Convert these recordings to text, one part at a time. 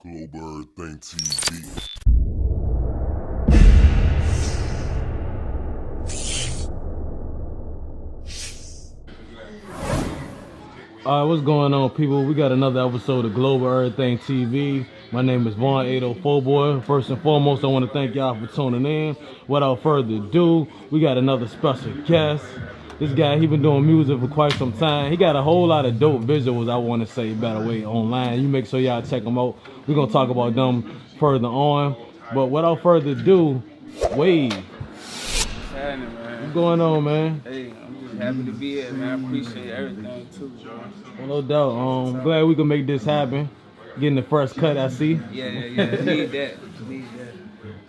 Global Thing TV. Alright, what's going on, people? We got another episode of Global Everything TV. My name is Vaughn 804 Boy. First and foremost, I want to thank y'all for tuning in. Without further ado, we got another special guest. This guy, he been doing music for quite some time. He got a whole lot of dope visuals, I want to say, better way, online. You make sure y'all check them out. We're going to talk about them further on. But without further ado, Wade. What's happening, man? What's going on, man? Hey, I'm just happy to be here, man. I appreciate everything, too, bro. Well, no doubt. Glad we can make this happen. Getting the first cut, I see. Yeah. Need that.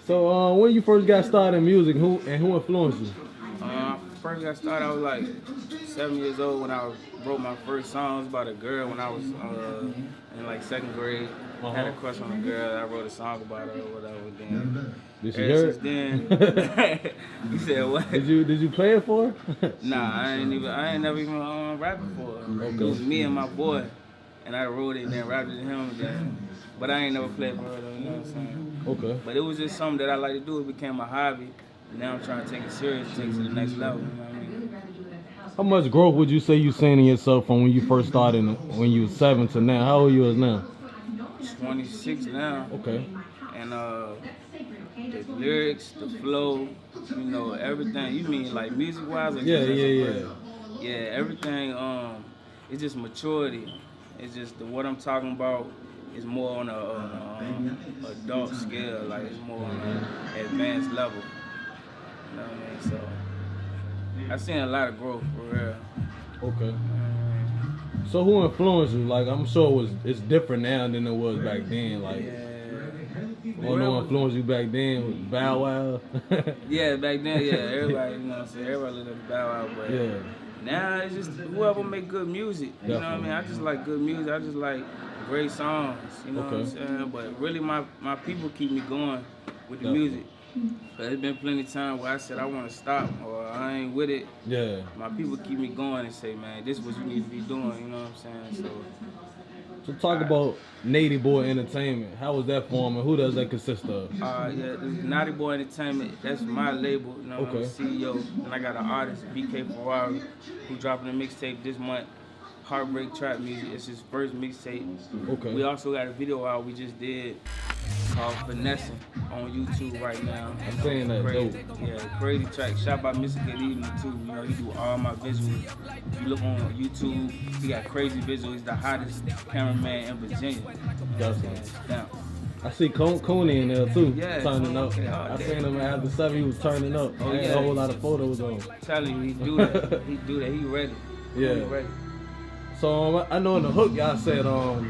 So, when you first got started in music, who influenced you? First got started, I was like 7 years old when I wrote my first songs about a girl when I was in like second grade. Had a crush on a girl. I wrote a song about her or whatever. Then, Did she hear it? Then, you said what? Did you play it for her? Nah, I ain't never even rapping for her. Okay. It was me and my boy, and I wrote it and then rapped it to him. But I ain't never played for her though. You know what I'm saying? Okay. But it was just something that I like to do. It became a hobby. Now I'm trying to take it serious, take it to the next level. You know what I mean? How much growth would you say you seen in yourself from when you first started, when you was 7 to now? How old you is now? 26 now. Okay. And the lyrics, the flow, you know, everything. You mean like music-wise? Or Yeah. Yeah, everything. It's just maturity. It's just what I'm talking about is more on a adult scale. Like it's more on an advanced level. You know what I mean? So I've seen a lot of growth for real. Okay. So who influenced you? Like, I'm sure it's different now than it was back then. Like, who influenced you back then was Bow Wow. Yeah, back then, yeah, everybody, you know what I'm saying? Everybody lived in Bow Wow, but Yeah. now it's just whoever make good music. You know what I mean? I just like good music. I just like great songs. You know what I'm saying? But really, my people keep me going with the music. There's been plenty of times where I said I want to stop or I ain't with it. Yeah. My people keep me going and say, man, this is what you need to be doing. You know what I'm saying? So talk about Native Boy Entertainment. How was that formed and who does that consist of? Yeah, this is Naughty Boy Entertainment. That's my label. You know, I'm the CEO, and I got an artist, BK Ferrari, who dropping a mixtape this month. Heartbreak Trap Music. It's his first mixtape. Okay. We also got a video out we just did called Finessing on YouTube right now. I'm saying that dope. Yeah, crazy track. Shot by Mr. Good Evening too. You know, he do all my visuals. If you look on YouTube, he got crazy visuals. He's the hottest cameraman in Virginia. Down. I see Coney in there too, turning up. I seen him after 7, he was turning up. Oh, Had a whole lot of photos on him. I'm telling you, he do that. He ready. Yeah. He ready. So I know in the hook y'all said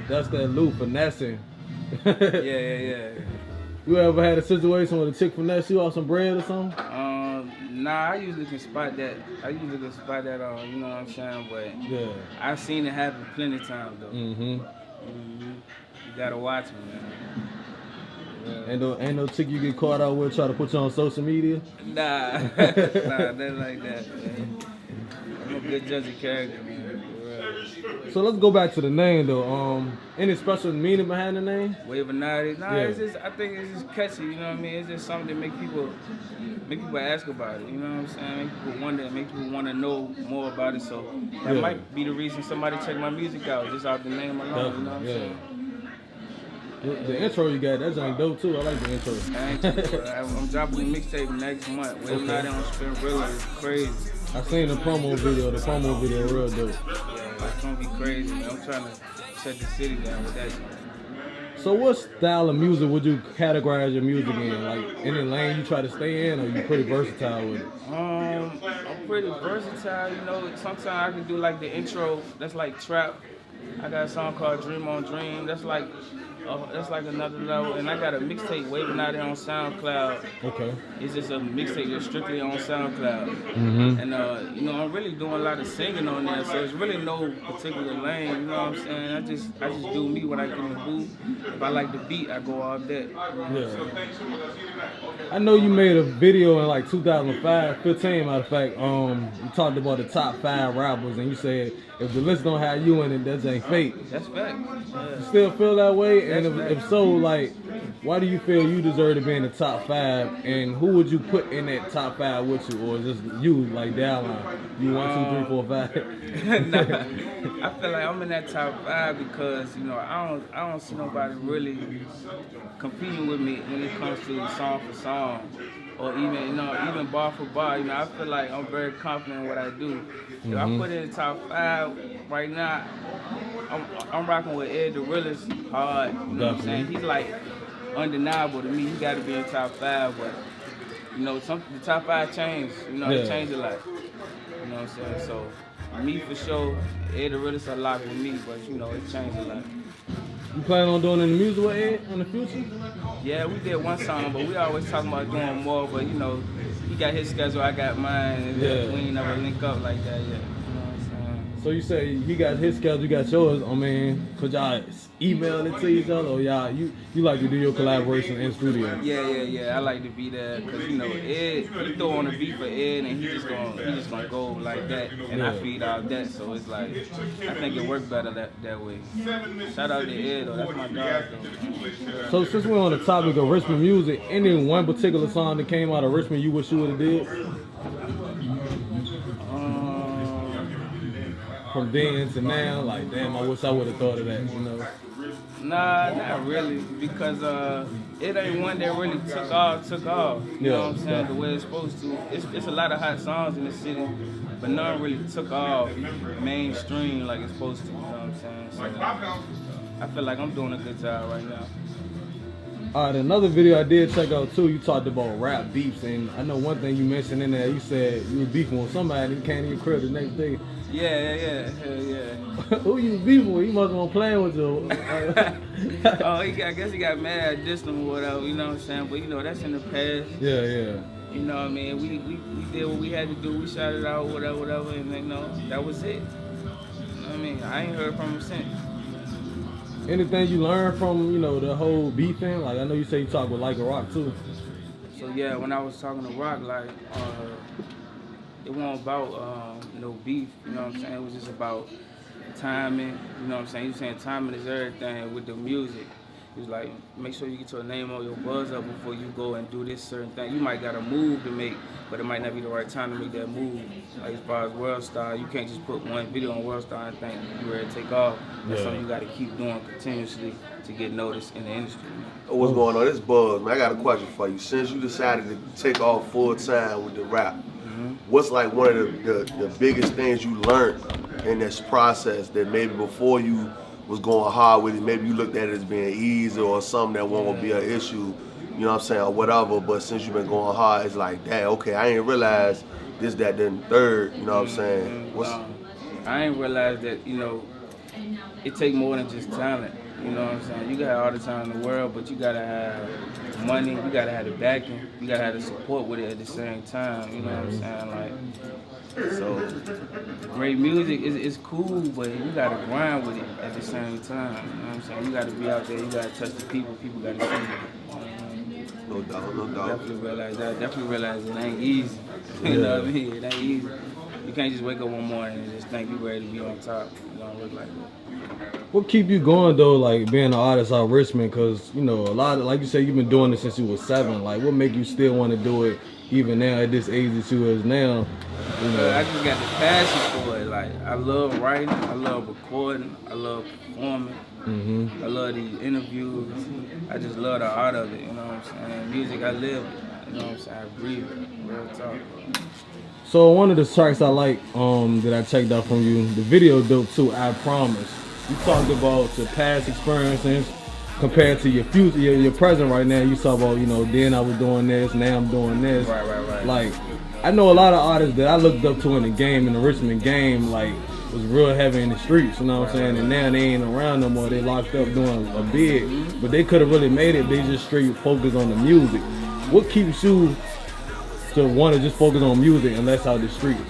that's that Lou finessing. Yeah. You ever had a situation where the chick finesse you off some bread or something? Nah, I usually can spot that. You know what I'm saying? But yeah, I've seen it happen plenty of times though. You gotta watch me, man. Yeah. Ain't no chick you get caught out with try to put you on social media? Nah, nothing like that, man. I'm a good judge of character, man. So let's go back to the name though. Any special meaning behind the name? Wave of Naughty. Nah, it's just, I think it's just catchy, you know what I mean? It's just something that make people ask about it, you know what I'm saying? Make people wonder, make people want to know more about it. So that might be the reason somebody check my music out, just out the name alone, you know what I'm saying? The intro you got, that's dope too. I like the intro. I'm dropping a mixtape next month. Wave of Naughty on Spinrilla is crazy. I seen the promo video. The promo video real dope. Yeah, it's gonna be crazy, man. I'm trying to shut the city down with that shit. So what style of music would you categorize your music in? Like any lane you try to stay in, or you pretty versatile with it? I'm pretty versatile, you know. Sometimes I can do like the intro, that's like trap. I got a song called Dream on Dream. That's like another level. And I got a mixtape waving out there on SoundCloud. Okay. It's just a mixtape that's strictly on SoundCloud. And you know, I'm really doing a lot of singing on there, so it's really no particular lane. You know what I'm saying? I just do me when I get in the booth. If I like the beat, I go off that. I know you made a video in like 2005, 15 matter of fact. You talked about the top 5 rappers, and you said if the list don't have you in it, that ain't fake. That's fact. You still feel that way? And that's if so, like, why do you feel you deserve to be in the top 5? And who would you put in that top 5 with you, or is this you like down? You 1, 2, 3, 4, 5? nah, I feel like I'm in that top 5 because I don't see nobody really competing with me when it comes to song for song, or even bar for bar. I feel like I'm very confident in what I do. If I put it in the top 5 right now, I'm rocking with Ed the Realest hard. You know what I'm saying? He's like undeniable to me. He got to be in the top 5, but the top 5 changed. It changed a lot. You know what I'm saying? So me for sure, Ed the Realest a lot with me, but it changed a lot. You plan on doing any music with Ed in the future? Yeah, we did one song, but we always talking about doing more. But he got his schedule, I got mine, and we ain't never link up like that yet. You know what I'm saying? So you say he got his schedule, you got yours. I mean, could y'all email it to each other, or you like to do your collaboration in studio? Yeah. I like to be there because Ed, you throw on a beat for Ed, and he just gonna go like that, and I feed out that. So it's like I think it works better that way. Shout out to Ed though, that's my dog though. So since we're on the topic of Richmond music, any one particular song that came out of Richmond you wish you would have did? From then to now, like damn, I wish I would have thought of that. Nah, not really, because it ain't one that really took off. You know what I'm saying? The way it's supposed to. It's a lot of hot songs in the city, but none really took off mainstream like it's supposed to. You know what I'm saying? So I feel like I'm doing a good job right now. All right, another video I did check out too, you talked about rap beefs, and I know one thing you mentioned in there, you said you was beefing with somebody and you came to your crib the next day. Yeah, hell yeah. Who you beefing with? He must have been playing with you. I guess he got mad, I dissed him or whatever, you know what I'm saying? But that's in the past. Yeah. You know what I mean? We did what we had to do, we shot it out, whatever, and that was it. You know what I mean? I ain't heard from him since. Anything you learned from, the whole beefing? Like, I know you say you talk with Like a Rock, too. So, yeah, when I was talking to Rock, like, it wasn't about no beef, you know what I'm saying? It was just about timing, you know what I'm saying? He was saying timing is everything with the music. He was like, make sure you get your name on your buzz up before you go and do this certain thing. You might got a move to make, but it might not be the right time to make that move. Like as far as World Star, you can't just put one video on World Star and think you're ready to take off. That's something you got to keep doing continuously to get noticed in the industry. What's going on? It's Buzz, man. I got a question for you. Since you decided to take off full time with the rap, what's like one of the biggest things you learned in this process that maybe before you was going hard with it, maybe you looked at it as being easy or something that won't be an issue, you know what I'm saying, or whatever, but since you've been going hard, it's like, damn, okay, I ain't realized this, that, then third, you know what I'm saying? I ain't realized that, it take more than just talent, you know what I'm saying? You got all the time in the world, but you gotta have money, you gotta have the backing, you gotta have the support with it at the same time, you know what I'm saying? Like, so great music is cool, but you gotta grind with it at the same time. You know what I'm saying? You gotta be out there, you gotta touch the people gotta see it. No doubt. Definitely realize it ain't easy. You know what I mean? It ain't easy. You can't just wake up one morning and just think you ready to be on top. It don't work like that. What keep you going though, like being an artist out of Richmond? Cause a lot of, like you said, you've been doing this since you was 7. Like, what make you still want to do it even now at this age that you is now? I just got the passion for it. Like, I love writing, I love recording, I love performing, I love these interviews. I just love the art of it. You know what I'm saying? Music, I live it. You know what I'm saying? I breathe it. Real talk. So one of the tracks I like that I checked out from you, the video dope too, I Promise. You talked about your past experiences compared to your future, your present right now. You talk about, then I was doing this, now I'm doing this. Right. Like, I know a lot of artists that I looked up to in the Richmond game, like, was real heavy in the streets, you know what I'm saying? And now they ain't around no more. They locked up doing a bid. But they could have really made it. They just straight focus on the music. What keeps you to want to just focus on music and less out the streets?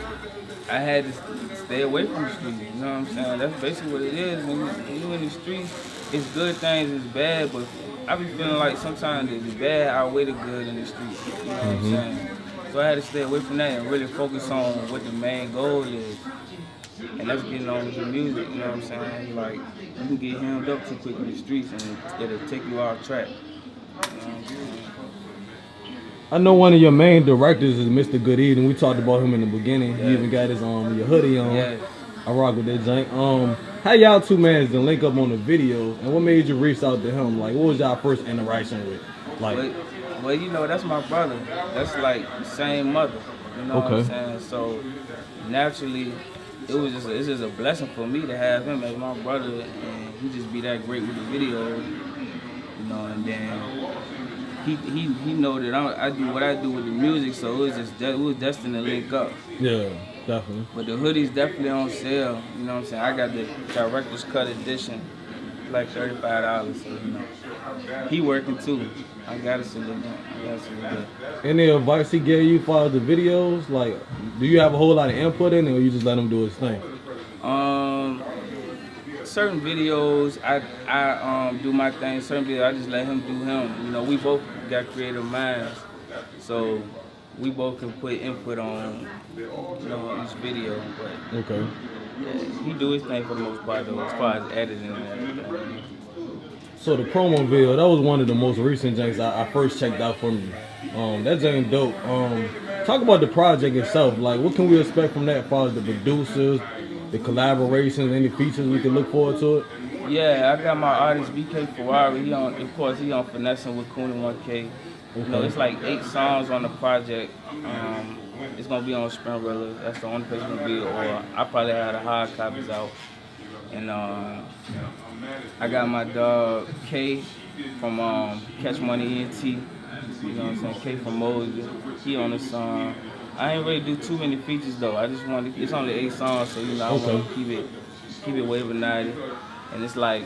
I had to stay away from the streets, you know what I'm saying? That's basically what it is. When you in the streets, it's good things, it's bad, but I be feeling like sometimes the bad outweigh the good in the streets, you know what I'm saying? So I had to stay away from that and really focus on what the main goal is. and that's getting on with the music. You know what I'm saying? Like you can get hemmed up too quick in the streets, and it'll take you off track. You know what I'm saying? I know one of your main directors is Mr. Good Eating. We talked about him in the beginning. Yeah. He even got his your hoodie on. Yeah. I rock with that jank. How y'all two mans to link up on the videos, and what made you reach out to him? Like, what was y'all first interaction with? Like, Well, you know, that's my brother. That's like the same mother. You know what I'm saying? So naturally, it's just a blessing for me to have him as my brother, and he just be that great with the video. You know, and then he know that I do what I do with the music, so it was destined to link up. Yeah, definitely. But the hoodie's definitely on sale. You know what I'm saying? I got the director's cut edition, like $35. So you know, he working too. I gotta salute him. Any advice he gave you for the videos? Like, do you have a whole lot of input in it, or you just let him do his thing? Certain videos I do my thing. Certain videos I just let him do him. You know, we both got creative minds, so we both can put input on each video. But Okay. yeah, he do his thing for the most part though, as far as editing and everything. So the promo video, that was one of the most recent things I first checked out from you. That thing dope. Talk about the project itself. Like, what can we expect from that as far as the producers, the collaborations, any features we can look forward to it? Yeah, I got my artist BK Ferrari. He on finessing with Cooney 1K. You know, it's like 8 songs on the project. It's gonna be on Spinrilla. That's the only place it's gonna be. Or I probably have the hard copies out. And I got my dog K from Catch Money ENT. You know what I'm saying? K from Moses. He on the song. I ain't really do too many features though. I just wanted. It's only 8 songs, so you know I want to keep it wave nighty. And it's like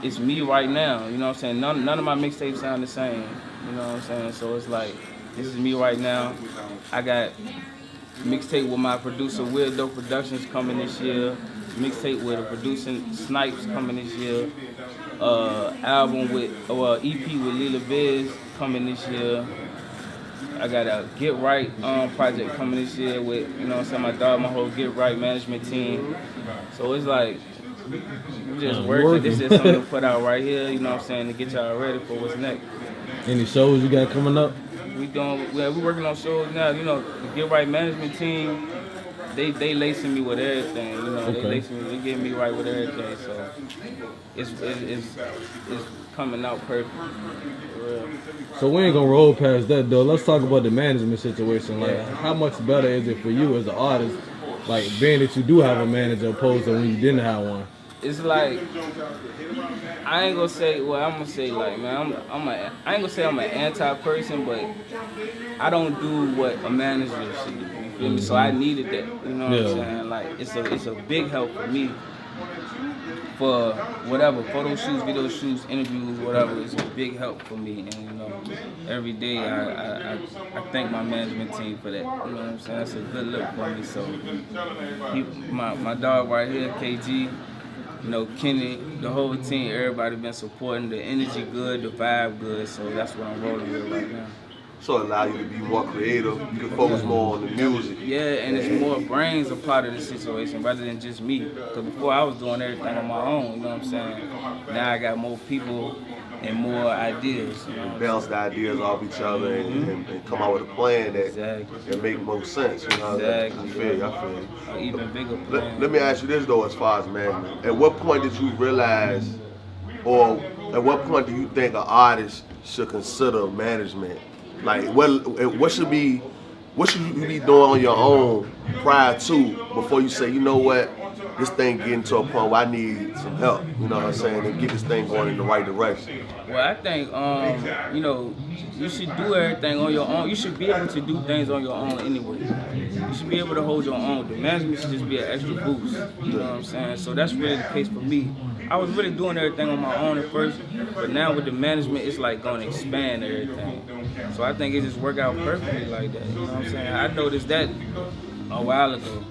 it's me right now. You know what I'm saying? None of my mixtapes sound the same. You know what I'm saying? So it's like this is me right now. I got mixtape with my producer Weirdo Productions coming this year. Mixtape with a producing Snipes coming this year. Album with EP with Lila Biz coming this year. I got a Get Right project coming this year with, you know what I'm saying, my dog, my whole Get Right management team. So it's like, we just working. This is something to put out right here, you know what I'm saying, to get y'all ready for what's next. Any shows you got coming up? We working on shows now, you know, the Get Right management team, they lacing me with everything, you know, they getting me right with everything, so it's coming out perfect. So we ain't gonna roll past that though. Let's talk about the management situation. Like, how much better is it for you as an artist, like being that you do have a manager opposed to when you didn't have one? It's like I ain't gonna say. Well, I'm gonna say like, man, I ain't gonna say I'm an anti person, but I don't do what a manager should do. You feel me? So I needed that. You know what I'm saying? Like it's a big help for me. For whatever, photo shoots, video shoots, interviews, whatever, it's a big help for me. And you know, every day I thank my management team for that. You know what I'm saying? That's a good look for me. So my dog right here, KG, you know, Kenny, the whole team, everybody been supporting. The energy good, the vibe good. So that's what I'm rolling with right now. So it allow you to be more creative. You can focus more on the music. Yeah, and it's more brains a part of the situation rather than just me. Because before I was doing everything on my own, you know what I'm saying? Now I got more people and more ideas. You know, bounce the ideas off each other and come out with a plan that make more sense. You know, exactly. I feel you. An even bigger plan. Let me ask you this though, as far as management. At what point did you realize, or at what point do you think an artist should consider management? Like, what should you be doing on your own prior to, before you say, you know what, this thing getting to a point where I need some help, you know what I'm saying, and get this thing going in the right direction? Well, I think, you know, you should do everything on your own. You should be able to do things on your own anyway. You should be able to hold your own. The management should just be an extra boost, you know what I'm saying? So that's really the case for me. I was really doing everything on my own at first, but now with the management, it's like going to expand everything. So I think it just worked out perfectly like that, you know what I'm saying? I noticed that a while ago.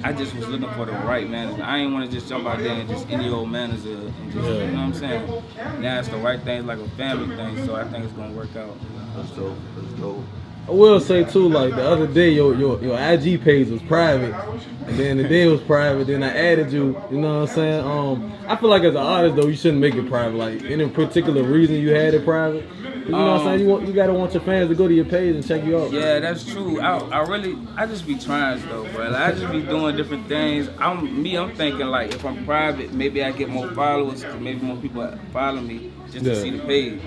I just was looking for the right manager. I ain't want to just jump out there and just any old manager and just, you know what I'm saying? Now it's the right thing, it's like a family thing, so I think it's going to work out. That's dope. I will say too, like the other day, your IG page was private, and then the day it was private. Then I added you. You know what I'm saying? I feel like as an artist though, you shouldn't make it private. Like any particular reason you had it private. You know what I'm saying? You gotta want your fans to go to your page and check you out. Yeah, that's true. I just be trying though, bro. Like, I just be doing different things. I'm thinking like if I'm private, maybe I get more followers, cause maybe more people follow me just to see the page.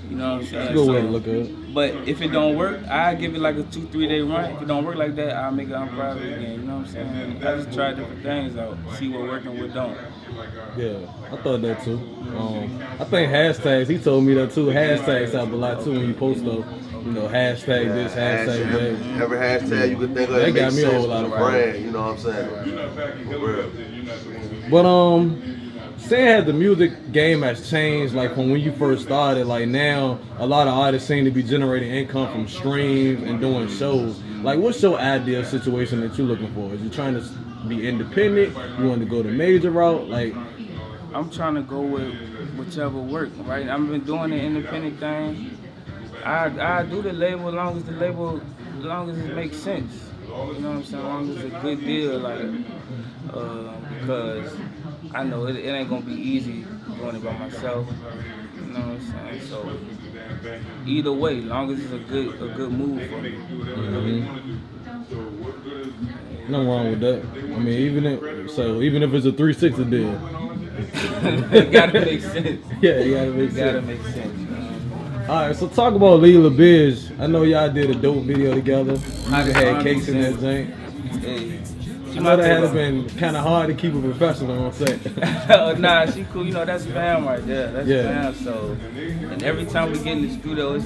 You know what I'm saying? That's a good way to look at it. But if it don't work, I give it like a 2-3 day run. If it don't work like that, I'll make it on private again. You know what I'm saying? I just try different things out, see what work and what don't. Yeah, I thought that too. I think hashtags. He told me that too. Hashtags help a lot too when you post those. You know, hashtag this, hashtag that. Every hashtag you can think of That got makes me a sense whole lot for of the brand. You know what I'm saying? For real. But saying as the music game has changed, like from when you first started, like now a lot of artists seem to be generating income from streams and doing shows. Like, what's your ideal situation that you're looking for? Is you trying to be independent? You want to go the major route? Like, I'm trying to go with whichever work, right? I've been doing the independent thing. I do the label as long as it makes sense. You know what I'm saying? As long as it's a good deal, like, because I know it ain't gonna be easy doing it by myself. You know what I'm saying? So either way, as long as it's a good move for me. nothing wrong with that. I mean, even if it's a 360 deal, It gotta make sense. yeah, it gotta make It gotta sense. make sense. All right, so talk about Lila Biz. I know y'all did a dope video together. You I had did cakes in that 100%. joint. Hey, I know that had to been kind of hard to keep a professional on set. Nah, she cool. You know, that's fam right there. That's Yeah. fam. So, and every time we get in the studio, it's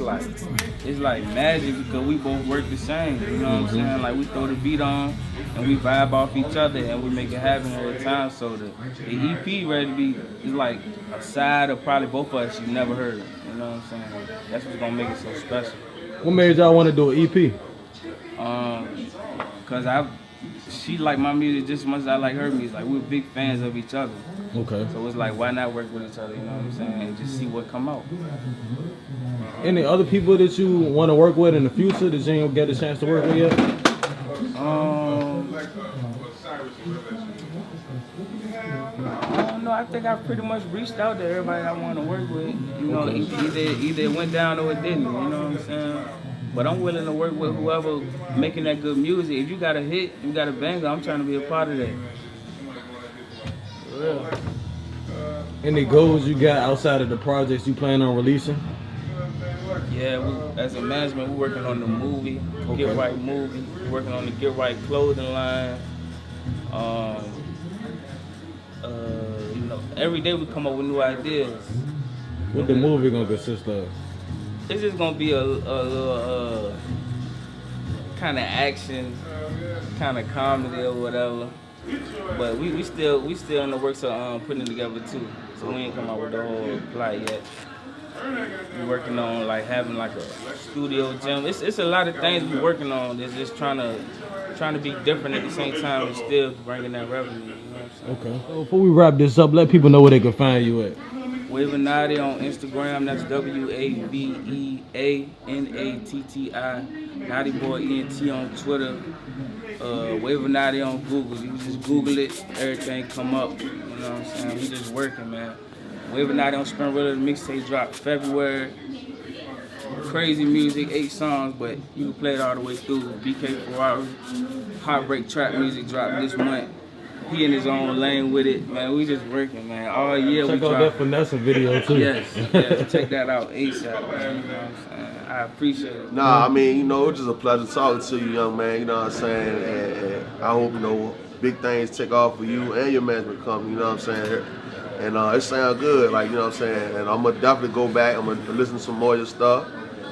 like magic because we both work the same. You know what I'm saying? Like we throw the beat on and we vibe off each other and we make it happen every time. So the EP ready to be is like a side of probably both of us you never heard. You know what I'm saying? That's what's gonna make it so special. What made y'all want to do an EP? Cause she like my music just as much as I like her music. Like we're big fans of each other. Okay. So it's like, why not work with each other? You know what I'm saying? And just see what come out. Any other people that you want to work with in the future that you ain't get a chance to work with yet? I don't know. I think I pretty much reached out to everybody I want to work with. You know, either it went down or it didn't. You know what I'm saying? But I'm willing to work with whoever making that good music. If you got a hit, you got a banger, I'm trying to be a part of that. For real. Any goals you got outside of the projects you plan on releasing? Yeah, as a management, we're working on the movie, Get Right movie. We're working on the Get Right clothing line. You know, every day we come up with new ideas. What the movie gonna consist of? It's just gonna be a little kind of action, kind of comedy or whatever. But we still in the works of putting it together too. So we ain't come out with the whole plot yet. We're working on like having like a studio gym. It's a lot of things we're working on. It's just trying to be different at the same time and still bringing that revenue. You know what I'm saying? Okay. So before we wrap this up, let people know where they can find you at. Wavenati on Instagram, that's WAVEANATTI. Naughty Boy ENT on Twitter. Wavenati on Google. You just Google it, everything come up. You know what I'm saying? We just working, man. Wavenati on Spring River, the mixtape dropped February. Crazy music, 8 songs, but you can play it all the way through. BK Ferrari, Heartbreak Trap music dropped this month. He in his own lane with it, man. We just working, man. All year Check we out that finessing video too. Yes, check that out ASAP, man. You know what I'm saying? I appreciate it. Nah, I mean, you know, it's just a pleasure talking to you, young man. You know what I'm saying? And I hope, you know, big things take off for you and your management company. You know what I'm saying? And it sounds good, like, you know what I'm saying? And I'm going to definitely go back. I'm going to listen to some more of your stuff.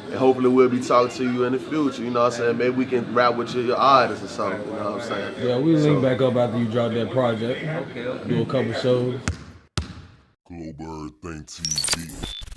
And hopefully we'll be talking to you in the future. You know what I'm saying? Maybe we can rap with your artists or something. You know what I'm saying? Yeah, we link back up after you drop that project. Okay. Do a couple shows. Global Everything TV.